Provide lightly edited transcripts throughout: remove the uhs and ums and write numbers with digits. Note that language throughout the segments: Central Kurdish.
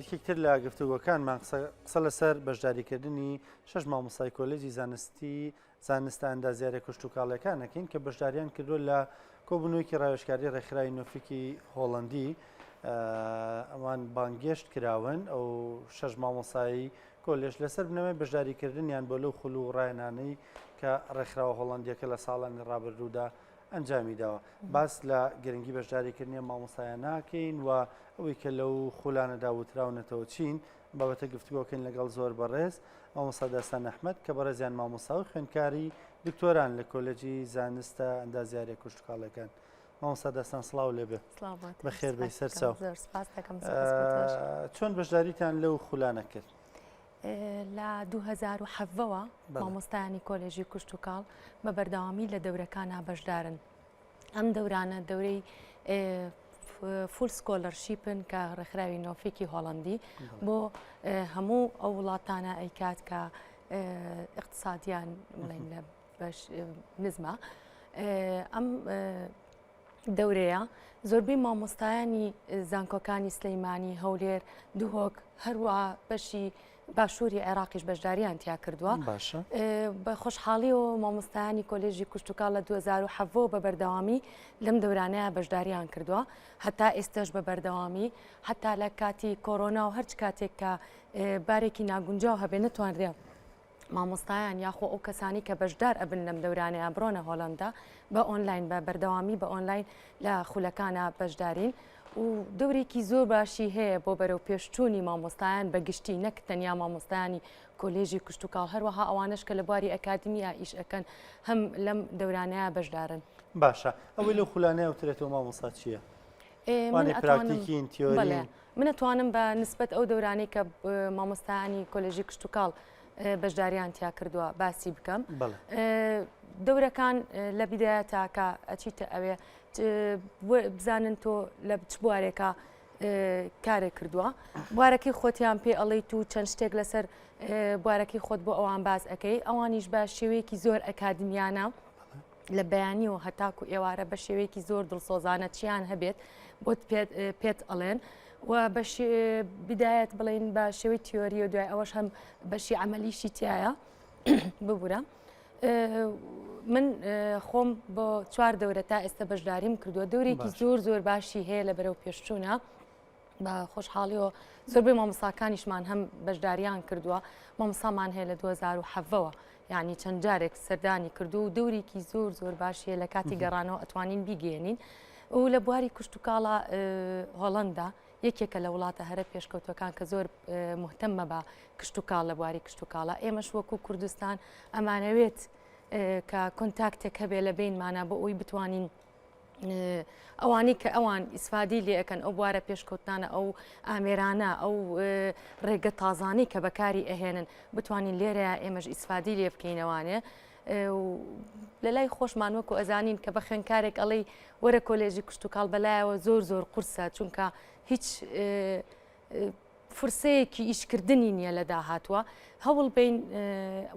یەکێکتر لە گفتوگۆکانمان قسە لەسەر بەشداریکردنی 6 مامۆستای کۆلێجی زانستە ئەندازیارە کشت و کاڵەکانەکەین کە بەشداریان کردو لە کۆبوونەوەیکی ڕاوێژکاری ڕێکخراوی نۆفیکی هۆڵەندی ئەوان بانگێشت کراون ئەو 6 مامۆسایی کۆلێژ لەسەر بنەوەی بەشداریکردنیان بۆ لەو خولو و ڕایەنانەی کە ڕێکخراوە هۆڵەندیەکە لە ساڵانی ڕابردوودا ئەنجامی داوە. باس لە گرنگی بەشداریکردنی مامۆستایان ناکەین و ئەوەی کە لەو خولانەدا وتراونەتەوە چین بابەتە گفتوگۆکەین لەگەڵ زۆر بەڕێز مامۆستا دەستان ئەحمەد کە بەڕێزیان مامۆستا و خوێندکاری دکتۆران لە کۆلێجی زانستە ئەندازیاریە کشت و کاڵەکان. مامۆستا دەستان سڵاو لێبێ بەخێر بێی سەرچاو. چۆن بەشداریتان لەو خولانە کرد؟ لە 2007ەوە مامۆستایانی کۆلێژی کشت و کاڵ بە بەردەوامی لە دەورەکانە بەشدارن. ئەم دەورانە دەورەی فول سکۆلەرشیپن کە ڕێکخراوی نۆفیکی هۆڵەندی بۆ هەموو ئەو وڵاتانە ئەیکات کە اقتصادیان بڵێن لە نزمە. ئەم دەورەیە زۆربەی مامۆستایانی زانکۆکانی سلەیمانی هەولێر دوهۆک هەروە بەشی باشووری عێراقیش بەشداریان تیا کردووە. بە خۆشحاڵیەوە مامۆستایانی کۆلێژی کشت و کاڵ لە 2007 بە بەردەوامی لەم دەورانەیە بەشداریان کردووە هەتا ئێستش بە بەردەوامی هەتا لە کاتی کۆرۆنا و هەرچ کاتێک کە بارێکی ناگونجاو هەبێ نەتوانرێ مامۆستایان یاخۆ ئەو کەسانی کە بەشدار ئەبن لەم دەورانەیە بڕۆنە هۆڵەندا بە ئۆنلاین بە بەردەوامی بە ئۆنلاین لە خولەکانە بەشدارین و دەورێکی زۆر باشی هەیە بۆ بەرەو پێشچوونی مامۆستایان بەگشتی نەک تەنیا مامۆستایانی کۆلێژی کشت و کاڵ هەروەها ئەوانش کە لە بواری ئەکادمیە ئیش ئەەکەن هەم لەم دەورانەیە بەشدارن. باشە ئەوەی لەو خولانەیە وترێتەوە مامۆستا چییە؟ پراکتیکین تیۆری؟ من ئەتوانم بە نسبەت ئەو دەورانەی کە مامۆستایانی کۆلێژی کشت و کاڵ بەشداریان تیا کردووە باسی بکەم. دەورەکان لە بیدایەتە کە ئەچیتە ئەوێ بزانن تۆ لە چ بوارێکە کارێک کردووە بوارەکەی خۆتیان پێ ئەڵیت و چەند شتێک لەسەر بوارەکەی خۆت بۆ ئەوان باز ئەەکەی ئەوانیش بە شێوەیەکی زۆر ئەکادمیانە لە بەیانی و هەتاکو ئێوارە بە شێوەیەکی زۆر دڵسۆزانە چیان هەبێت بۆ پێت ئەڵێن و بە بدایەت بڵێن بە شێوەی تیۆری و دوای ئەوەش هەم بەشی عملیشی تایە ببوورە. من خۆم بۆ 4 دەورە تا ئێستا بەشداریم کردووە دەورێکی زۆر باشی هەیە لە بەرەو پێشچوونە بە خۆشحاڵیەوە زۆربەی مامۆستاکانیشمان هەم بەشداریان کردووە مامۆستامان هەیە لە 2007ەوە یعنی چەند جارێک سەردانی کردو و دەورێکی زۆر باشیە لە کاتی گەڕانەوە ئەتوانین بیگەێنین و لە بواری کشت و کاڵە هۆڵەندا یەکێکە لە وڵاتە هەرە پێشکەوتەکان کە زۆر مهتەمە بە کشت و کاڵ لە بواری کشت و کاڵە ئێمەش وەکو کوردستان ئەمانەوێت کە کۆنتاکتێک هەبێ لە بینمانە بۆ ئەوی بتوانین ئەوانەی کە ئەوان ئیسفادی لێ ئەەکەن ئەو بوارە پێشکەوتانە ئەو ئامێرانە ئەو ڕێگە تازانەی کە بەکاری ئەهێنن بتوانین لێرەیە ئێمەش ئیسفادی لێ بکەینەوانێ لە لای خۆشمان وەکو ئەزانین کە بە خوێندکارێک ئەڵەی وەرە کۆلێژی کشت و کاڵ بەلایەوە زۆر قورسە چونکە هیچ فرسەیەکی ئیشکردنی نییە لە داهاتوە هەوڵ بین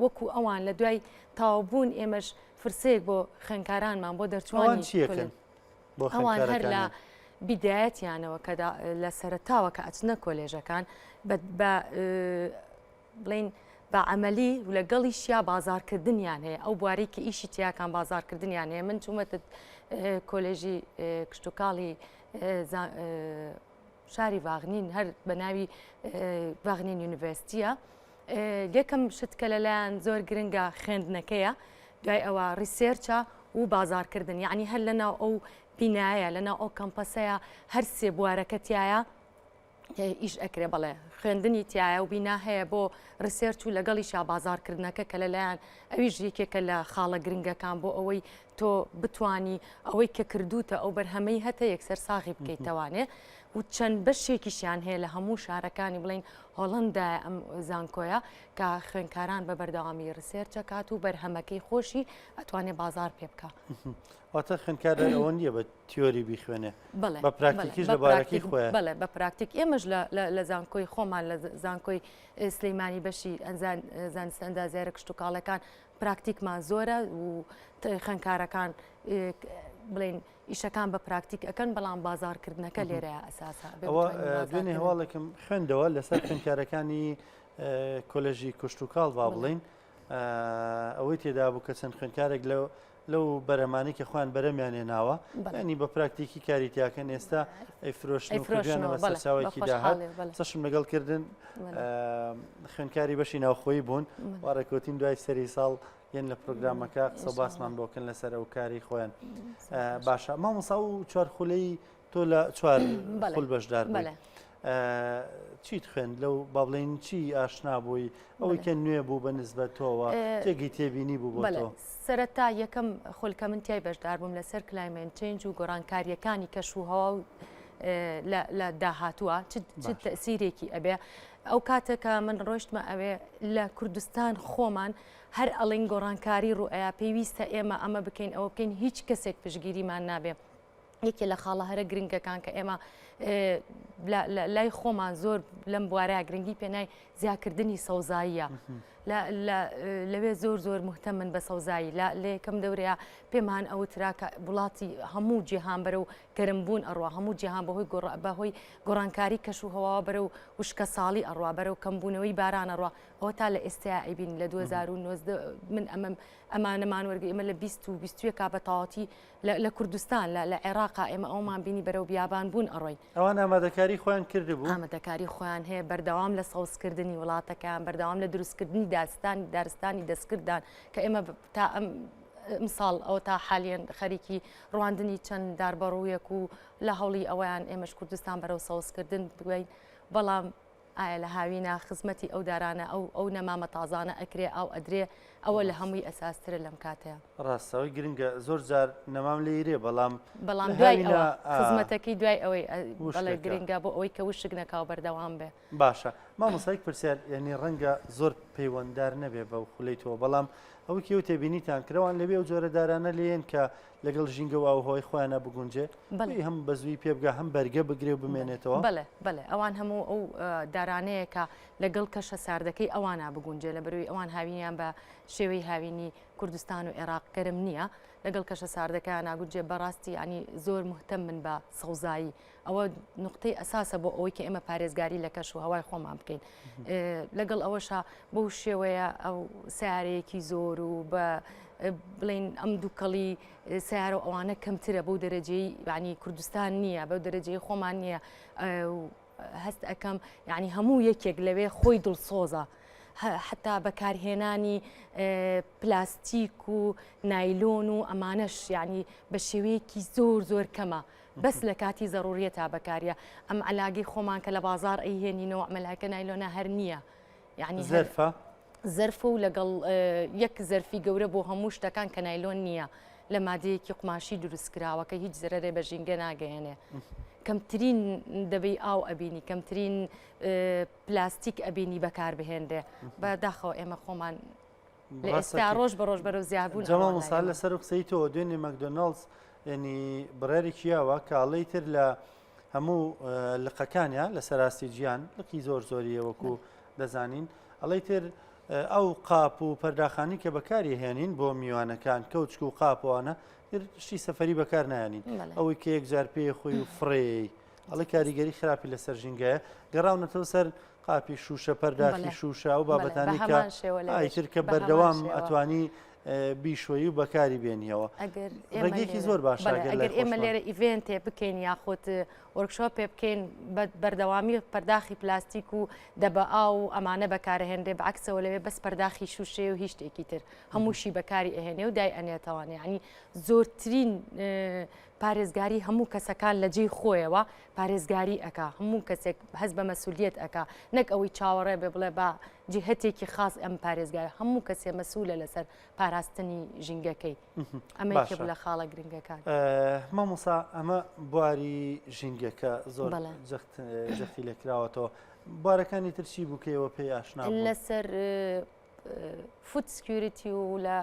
وەکو ئەوان لە دوای تاوابوون ئێمەش فرسەیەک بۆ خوێندکارانمان بۆ دەرچوانی ئەوان هەر لە بیدایەتیانەوە کە لە سەرتاوە کە ئەچنە کۆلێژەکان بڵین بە عملی و لەگەڵیشیا بازارکردنیان هەیە ئەو بوارەی کە ئیشی تیاکان بازارکردنیان هەیە من چوومەتە کۆلێژی کشت و کاڵی شاری ڤاغنین هەر بە ناوی ڤاغنین یونیڤرسیتیە یەکەم شتکە لەلایەن زۆر گرنگە خوێندنەکەیە دوای ئەوە ڕیسێرچە و بازارکردن یعنی هەر لەناو ئەو بینایە لەناو ئەو کەمپەسەیە هەر سێ بوارەکە تایە ئیش ئەکرێ بڵێ خوێندنی تایە و بینا هەیە بۆ ڕسێرچ و لەگەڵیشا بازارکردنەکە کە لەلایەن ئەویش یەکێکە لە خاڵە گرنگەکان بۆ ئەوەی تۆ بتانی ئەوەی کە کردوتە ئەو بەرهەمەی هەتە یەکسەر ساغی بکەیتەوانێ و چەند بەشێکیشیان هەیە لە هەموو شارەکانی بڵین هۆڵەندایە ئەم زانکۆیە کە خوێندکاران بە بەردەوامی ڕسێرچە کات و بەرهەمەکەی خۆشی ئەتوانێت بازار پێ بکە. واتە خوێندکار ئەوە نییە بە تیۆری بیخوێنێ بە پراکتیکیش لە بارەکەی خۆیە بەڵێ بە پراکتیک ئێمەش لە زانکۆی خۆمان لە زانکۆی سلەیمانی بەشی زانستە ئەندازیارە کشت و کاڵەکان پراکتیکمان زۆرە و خوێندکارەکان بڵین ئیشەکان بە پراکتیک ئەەکەن بەڵام بازارکردنەکە لێرەیە ئەساسا ئەوە دوێنێ هەواڵێکم خوێندەوە لەسەر خوێندکارەکانی کۆلێژی کوشتتوکاڵ وا بڵین ئەوەی تێدا بوو کە چەند خوێندکارێک لەو بەرەمانی کە خوان بەرەمیان هێناوە ینی بە پراکتیکی کاریتیاکەن ئێستا ئەیفرۆشنەوە سەرچاوێکی داهات چەشم لەگەڵکردن خوێندکاری بەشی ناوخۆی بوون وارەکەوتین دوای سەری ساڵ یەن لە پرۆگرامەکە قسە باسمان بۆکەن لەسەر ئەو کاری خۆیان باشە مامۆستا و چوار خولەی تۆ لە چوار خول بەشدار بووی چیت خوێند لەو با بڵێن چی ئاشنا بووی ئەوەی کە نوێ بوو بە نسبەت تۆوە تێگەی تێبینی بوو بۆ تۆ سەرەتا یەکەم خولکە من تیای بەشدار بووم لەسەر کلایمێن چێنج و گۆڕانکاریەکانی کەشوهەوا و لە داهاتووە چ تەسیرێکی ئەبێ ئەو کاتێکە من ڕۆشتمە ئەوێ لە کوردستان خۆمان هەر ئەڵین گۆڕانکاری ڕوئەیە پێویستە ئێمە ئەمە بکەین ئەوە بکەین هیچ کەسێک پشگیریمان نابێ یەکێ لە خاڵە هەرە گرنگەکان کە ئێمە لای خۆمان زۆر لەم بوارەیە گرنگی پێنای زیاکردنی سەوزاییە لەوێ زۆر مهتەم من بە سەوزایی لە یەکەم دەورەیە پێمان ئەوترا کە وڵاتی هەموو جیهان بەرە و گەرمبوون ئەڕوا هەموو جیهان بەهۆی گۆڕانکاری کەشوهەوا بەرە و وشکە ساڵی ئەڕوا بەرە و کەمبوونەوەی باران ئەڕوا ئەوە تا لە ئێستا ئەیبین لە 2009 من ئەمانەمان وەرگی ئێمە لە 20 کا بە تەواوەتی لە کوردستان لە عێراقا ئێمە ئەومان بینی بەرەو بیابان بوون ئەڕۆین ئەوان ئامادەکاری خۆیان کردبوو ئامادەکاری خۆیان هەیە بەردەوام لە سەوزکردنی وڵاتەکان بەردەوام لە دروستکردنی دارستانی دەستکردان کە ئێمە تا ئەم مثال ئەو تا حالیان خەریکی ڕواندنی چەند داربەڕوویەک و لە هەوڵی ئەویان ئێمەش کوردستان بەرەو سەوزکردن بگوین بەڵام ئایا لە هاوینە خزمەتی ئەو دارانە ئەو نەمامە تازانە ئەکرێ ئەو ئەدرێ ئەوە لە هەمووی ئەساسترە لەم کاتەیە ڕاستەوەی گرنگە زۆر جار نەمام لێرێ بەڵام دوای ئەوە خزمەتەکەی دوای ئەوەی بەڵێ گرنگە بۆ ئەوەی کە وشک نەکاو بەردەوام بێ باشە مامۆستایەک پرسیار یعنی ڕەنگە زۆر پەیوەنددار نەبێ بەو خولەیتەوە بەڵام ئەوەی کە تێبینیتان کراوان لەبێ و جۆرە دارانە لێن کە لەگەڵ ژینگە و ئاوهۆی خۆیانە بگونجێ هەم بەزووی پێبگە هەم بەرگە بگرێ و بمێنێتەوە بەڵێ ئەوان هەموو ئەو دارانەیە کە لەگەڵ کەشە ساردەکەی ئەوانە بگونجێ لە بەروی ئەوان هاوینیان بە شێوەی هاوینی کوردستان و عێراق گەرم نییە لەگەڵ کەشە ساردەکەیان ناگوجێ بەڕاستی ینی زۆر مهتەم من بە سەوزایی ئەوە نقطەی ئەساسە بۆ ئەوەی کە ئێمە پارێزگاری لە کەش و هەوای خۆمان بکەین لەگەڵ ئەوەشە بەو شێوەیە ئەو سیارەیەکی زۆر و بە بڵین ئەم دووکەڵی سیارە ئەوانە کەمترە بەو دەرەجەی ینی کوردستان نییە بەو دەرەجەی خۆمان نییە هەست ئەەکەم ینی هەموو یەکێک لەوێ خۆی دڵسۆزە حتا بەکارهێنانی پلاستیک و نایلۆن و ئەمانەش ینی بە شێوەیەکی زۆر کەمە بەس لە کاتی زەڕوریەتە بەکاریە ئەم علاگەی خۆمان کە لە بازار ئەیهێنینەوە ئەمەلاکە نایلۆنە هەر نییە یعنی زەرفە و لەگەڵ یەک زەرفی گەورە بۆ هەموو شتەکان کە نایلۆن نییە لە مادەیەکی قماشی دروستکراوە کە هیچ زەرەرێ بە ژینگە ناگەیەنێ کەمترین دەبەی ئاو ئەبینی کەمترین پلاستیک ئەبینی بەکاربهێنرێ بەداخەوە ئێمە خۆمان لە ئێستا ڕۆژ بە ڕۆژ بەرەو زیابوون جەمال مەسال لەسەر قسەی تۆ دوێنێ مەکدۆناڵدز ینی بڕێرێکی یاوە کاڵەی تر لە هەموو لقەکانیان لە سەراستی گیان لقی زۆریە وەکو دەزانین ئەڵەی تر ئەو قاپ و پەرداخانی کە بەکاری هێنین بۆ میوانەکان کەوچک و قاپوانە شتی سەفەری بەکار نایانین ئەوەی کە یەکجار پێی خۆی و فڕێ ئەڵە کاریگەری خراپی لەسەر ژینگەیە گەڕاونەتەوە سەر قاپی شوشە پەرداخی شوشە و بابەتانی کە ئایتر کە بەردەوام ئەتوانی بیشۆیی و بەکاری بێنیەوە ڕێگەیەکی زۆر باشە ئەگەر ئێمە لێرە ئیڤێنتێ بکەین یاخۆت وەرکشۆپێ بکەین بەردەوامی پەرداخی پلاستیک و دەبە ئاو ئەمانە بەکارهێنرێ بەعکسەوە لەوێ بەس پەرداخی شوشێ و هیچ شتێکی تر هەمووشی بەکاری ئەهێنێ و دای ئەنێتەوانێ ینی زۆرترین پارێزگاری هەموو کەسەکان لە جێی خۆیەوە پارێزگاری ئەکا هەموو کەسێک هەست بە مەسئولیت ئەکا نەک ئەوەی چاوەڕێ بێ بڵێ با جهتێکی خاص ئەم پارێزگای هەموو کەسێ مەسئولە لەسەر پاراستنی ژینگەکەی ئەمەیە لە خاڵە گرنگەکان مامۆسا ئەمە بواری ژینگەکە زۆر جەختی لێکراوەتەوە بوارەکانی ترچی بووکەوە پێی ئاشنا لەسەر فود سکیوریتی و لە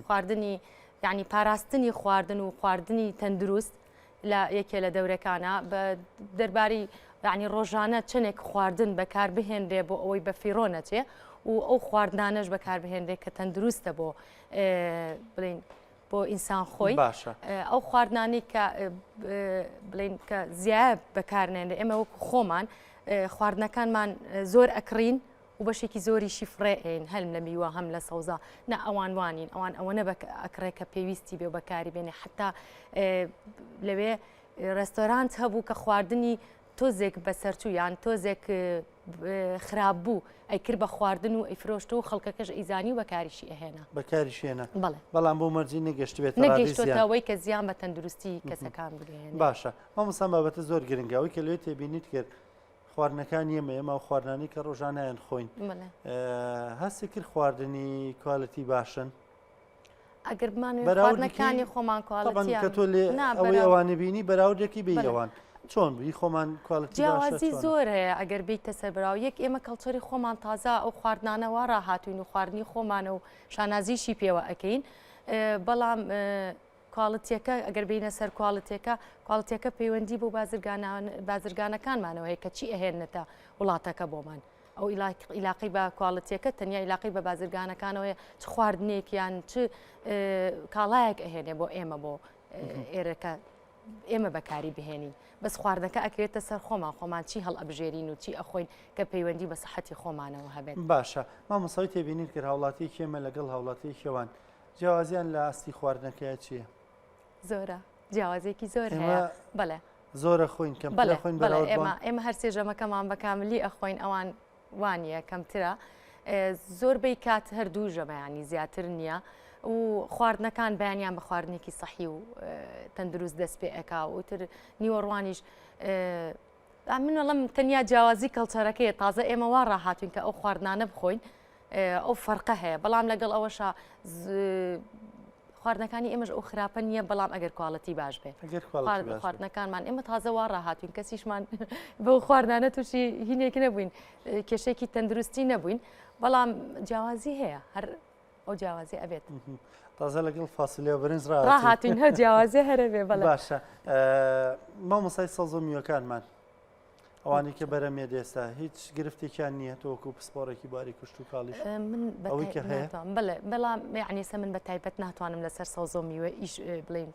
خواردنی یعنی پاراستنی خواردن و خواردنی تەندروست لە یەکێ لە دەورەکانە بە دەرباری یعنی ڕۆژانە چنێک خواردن بەکاربهێنرێ بۆ ئەوەی بە فیڕۆ نەچێ و ئەو خواردانەش بەکاربهێنرێ کە تەندروستە بۆ بڵین بۆ ئینسان خۆی باشە ئەو خواردنانی کە بڵین کە زیاد بەکارنێنێ ئێمە وەکو خۆمان خواردنەکانمان زۆر ئەکڕین و بەشێکی زۆریشی فڕێئین هەلم لە میوە هەم لە سەوزا نە ئەوان وانین ئەوان ئەوەنە ئەکڕێ کە پێویستی بێ و بەکاری بێنێ حتا لەوێ ڕێستۆرانت هەبوو کە خواردنی تۆزێک بەسەرچوو یان تۆزێک خراپ بوو ئەیکرد بە خواردن و ئەیفرۆشتە و خەڵکەکەش ئیزانی و بەکاریشی ئەهێنا بەکاریشێنە بەڵام بۆ مەرجی نەگەشت بێت نەگەشتۆتەوەی کە زیان بە تەندروستی کەسەکان بگەێن باشە مامۆستا بابەتە زۆر گرنگاوی کە لێ تێبینیت کرد خواردنەکان ئێمە و خواردنانی کە ڕۆژانیان خۆین هەستی کرد خواردنی کوالەتی باشن ئەگەر بمانوێت خواردنەکانی خۆمان کوالەتیان کە تۆ لێ ئەوەی ئەوانە بینی بەراوردێکی بێیەوان چۆن بووی خۆمان کوالەتی جیاوازی زۆر هەیە ئەگەر بیتە سەربراو یەک ئێمە کەڵچەری خۆمان تازە ئەو خواردنانەوە ڕاهاتوین و خواردنی خۆمانە و شانازیشی پێوە ئەەکەین بەڵام کوالەتیەکە ئەگەر بینە سەر کوالەتیەکە پەیوەندی بۆ بازرگانەکانمانەوە هەیە کە چی ئەهێنێتە وڵاتەکە بۆمان ئەو عیلاقی بە کوالەتیەکە تەنیا عیلاقی بە بازرگانەکانەوە چ خواردنێکیان چ کاڵایەک ئەهێنێ بۆ ئێمە بۆ ئێرەکە ئێمە بەکاری بهێنین بەس خواردنەکە ئەکرێتە سەر خۆمان چی هەڵ ئەبژێرین و چی ئەخۆین کە پەیوەندی بە سەحەتی خۆمانەوە هەبێت باشە مامۆستای تێبینین کرد هاوڵاتی کێمە لەگەڵ هاوڵاتی کێوان جیاوازیان لە ئاستی خواردنەکەیە چییە؟ زۆرە جیاوازێکی زۆر هەیە بەڵێ زۆرە خۆین کەم خۆین ئێمە هەر سێژەمەکەمان بەکاملی ئەخۆین ئەوان وانە کەمترە زۆربەی کات هەردوو ژەمەیانی زیاتر نییە و خواردنەکان بەیانیان بە خواردنێکی سەحی و تەندروست دەست پێ ئەکا و تر نیوەڕوانیش منەڵم تەنیا جیاوازی کەڵچەرەکەیە تازە ئێمە وا ڕاهاتوین کە ئەو خواردنانە بخۆین ئەو فەرقە هەیە بەڵام لەگەڵ ئەوەشە خواردنەکانی ئێمەش ئەو خراپە نییە بەڵام ئەگەر کوالەتی باش بێت خواردنەکانمان ئێمە تازە وا ڕاهاتوین کەسیشمان بەو خواردانە تووشی هینێک نەبووین کێشێکی تەندروستی نەبووین بەڵام جیاوازی هەیە هەر ئەو جیاوازی ئەبێت تازە لەگەڵ فاسیلێ بەرنج ڕاهاتوین هەر جیاوازی هەرەبێ بەڵێ باشە مامۆستای سەوز و میوەکانمان ئەوانی کە بەرەمێ ئێستا هیچ گرفتێکیان نییە تۆکو پسپۆڕێکی باری کوشت و کاڵیش ئەوەی کە هەیە بەڵام یعنی سە من بە تایبەت ناتوانم لەسەر سەوز و میوە ئیش بڵین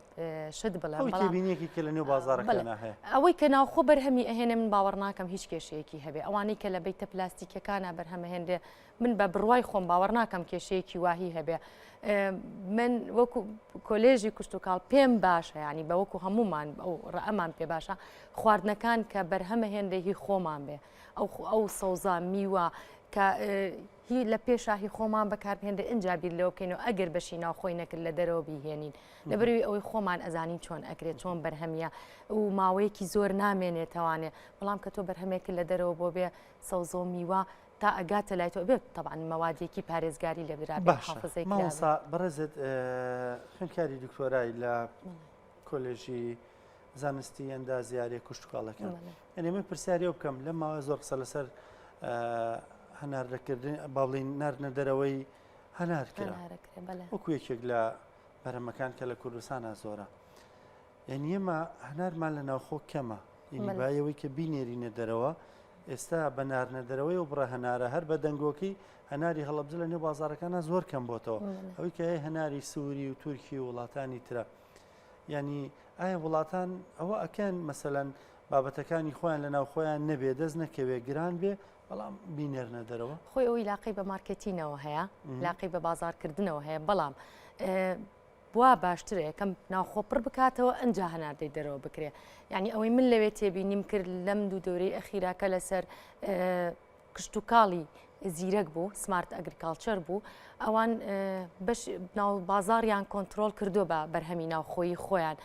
شت بڵێم بینیەکی کە لە نێو بازاڕەکانە هەیە ئەوەی کە ناوخۆ بەرهەمی ئەهێنێ من باوەڕ ناکەم هیچ کێشەیەکی هەبێ ئەوانەی کە لە بیتە پلاستیکەکانە بەرهەمەهێنرێ من بە بڕوای خۆم باوەڕ ناکەم کێشەیەکی واهی هەبێ من وەکو کۆلێژی کوشت و کاڵ پێم باشە ینی بە وەکو هەمومان ئەو ڕەئەمان پێ باشە خواردنەکان کە بەرهەمە هێندێکی خۆمان بێ ئەو سەوزا میوە کە هی لە پێشاهی خۆمان بەکارهێندە ئەنجابیر لەوە بکەین و ئەگەر بەشی ناوخۆی نەکرد لە دەرەوە بیهێنین لەبەروی ئەوەی خۆمان ئەزانین چۆن ئەکرێت چۆن بەرهەمیە و ماوەیەکی زۆر نامێنێتەوانێ بەڵام کە تۆ بەرهەمێکە لە دەرەوە بۆ بێ سەوزۆ میوە تا ئەگاتە لای تۆ بێت طبعاً مەوادێکی پارێزگاری لە برابێ حافزەی مامۆستا بەڕێزت خوێندکاری دکتۆرای لە کۆلێژی زانستی ئەندازیاری کوشت و کاڵەکان ئەنێ من پرسیاریەوە بکەم لە ماوە زۆر قسە لەسەر هەناردەکردن با بڵین ناردنە دەرەوەی هەنارکرا وەکو یەکێک لە بەرهەمەکان کە لە کوردستانە زۆرە یعنی ئێمە هەنارمان لە ناوخۆ کەمە یعنی بایەوەی کە بینێرینە دەرەوە ئێستا بە ناردنە دەرەوەی و بڕە هەنارە هەر بە دەنگۆکی هەناری هەڵەبجە لە نێو بازارەکانە زۆر کەم بۆتەوە ئەوەی کە هەیە هەناری سووری و تورکی و وڵاتانی ترە ینی ئایا وڵاتان ئەوە ئەکەن مەسەلەن بابەتەکانی خۆیان لە ناو خۆیان نەبێ دەست نەکەوێ گران بێ بەڵام بینێرنە دەرەوە خۆی ئەوی لاقی بە مارکتینەوە هەیە لاقی بە بازارکردنەوە هەیە بەڵام بوا باشترە یەکەم ناوخۆ پڕ بکاتەوە ئەنجا هەناردەی دەرەوە بکرێ یعنی ئەوەی من لەوێ تێبینیم کرد لەم دوو دەورەی ئەخیراکە لەسەر کشت و کاڵی زیرەک بوو سمارت ئەگریکالچەر بوو ئەوان ناو بازاریان کۆنتترۆل کردو بە بەرهەمی ناوخۆیی خۆیان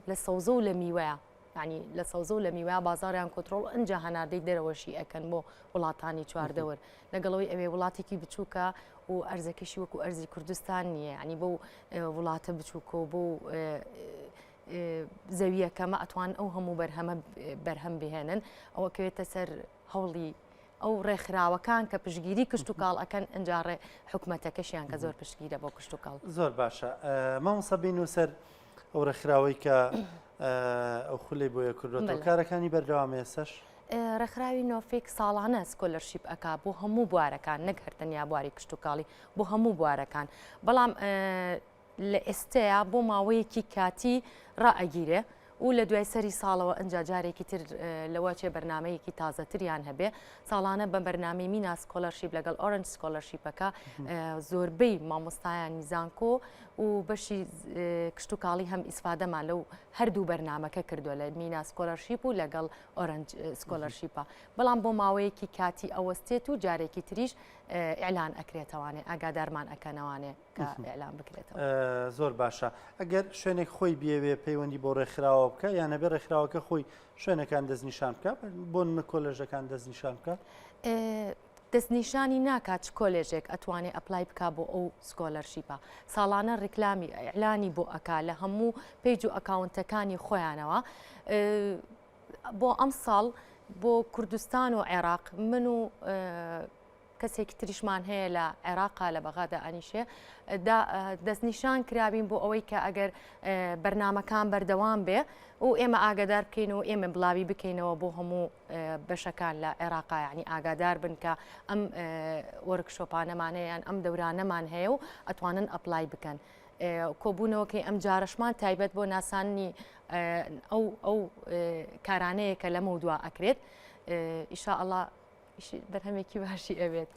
لە سەوزە و لە میوەیە ینی لە سەوزە و لە میوە بازاریان کۆنتترۆل ئەنجا هەناردەی دەرەوەشی ئەکەن بۆ وڵاتانی چواردەوە لەگەڵەوەی ئەوێ وڵاتێکی بچووکە و ئەرزەکەشی وەکو ئەرزی کوردستان نییە ینی بۆ وڵاتە بچووکە و بۆ زەویەکەمە ئەتوان ئەو هەموو بەرهەم بهێنن ئەوە کەوێتە سەر هەوڵی ئەو ڕێکخراوەکان کە پشگیری کشت و کاڵ ئەکەن ئەنجاڕێ حکومەتەکەشیان کە زۆر پشگیرە بۆ کشت و کاڵ زۆر باشە مامۆستا بین و سەر ئەو ڕێکخراوەی کە ئەو خولەی بۆیە کردوەوە کارەکانی بەردەوامە ئێستاش ڕێکخراوی نۆفێک ساڵانە سکۆلەرشیپ ئەکا بۆ هەموو بوارەکان نەک هەرتەنیا بواری کشت و کاڵی بۆ هەموو بوارەکان بەڵام لە ئێستەیە بۆ ماوەیەکی کاتی ڕائەگیرێ و لە دوای سەری ساڵەوە ئەنج جارێکی تر لەوە چێ بەرنمەیەکی تازەتریان هەبێ ساڵانە بە بەرنامی مینا سکۆلەرشیپ لەگەڵ ئۆرنج سکۆلەرشیپەکە زۆربەی مامۆستایان میزانکۆ و بەشی کشت و کاڵی هەم ئیسفادەمان لەو هەردوو بەرنمەکە کردووە لە مینا سکۆلەرشیپ و لەگەڵ ئۆرنج سکۆلەرشیپە بەڵام بۆ ماوەیەکی کاتی ئەوەستێت و جارێکی تریش ئیعلان ئەکرێتەوانێ ئاگادارمان ئەکەنەوانێ کە ئیعلان بکرێتەوە. زۆر باشە ئەگەر شوێنێک خۆی بێوێ پەیوەندی بۆ ڕێکخراوە بکە یانە بێ ڕێکخراوەکە خۆی شوێنەکان دەستنیشان بکە بۆ کۆلێژەکان دەستنیشان بکە دەستنیشانی ناکات کۆلێژێک ئەتوانێت ئەپلای بک بۆ ئەو سکۆلەرشیپە ساڵانە ڕێکلامی ئیعلانی بۆ ئەکا لە هەموو پیج و ئەکاونتەکانی خۆیانەوە بۆ ئەم ساڵ بۆ کوردستان و عێراق من و کەسێکی تریشمان هەیە لە عێراقا لە بەغادا ئەنیشێ دەستنیشان کرابین بۆ ئەوەی کە ئەگەر بەرنمەکان بەردەوام بێ و ئێمە ئاگادار بکەین و ئێمە بڵاوی بکەینەوە بۆ هەموو بەشەکان لە عێراقا یعنی ئاگادار بن کە ئەم وەرکشۆپانەمانەیان ئەم دەورانەمان هەیە و ئەتوانن ئەپلای بکەن. کۆبوونەوەکەی ئەم جارشمان تایبەت بۆ ناسانی ئەو کارانەیە کە لەمە دووە ئەکرێت ئیشاءالله بەرهەمێکی باشی ئەوێت.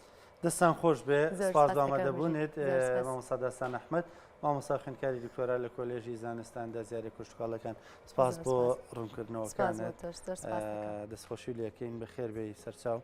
دەستان خۆش بێ سپاس بۆ ئامادەبوونێت مامۆستا دەستان ئەحمەد مامۆستا خوێندکاری دکتۆرا لە کۆلێژی زانستان دەزیاری کوشتکاڵەکان سپاس بۆ ڕوونکردنەوەکانت دەستخۆشی لەکەین بەخێر بێ سەرچاو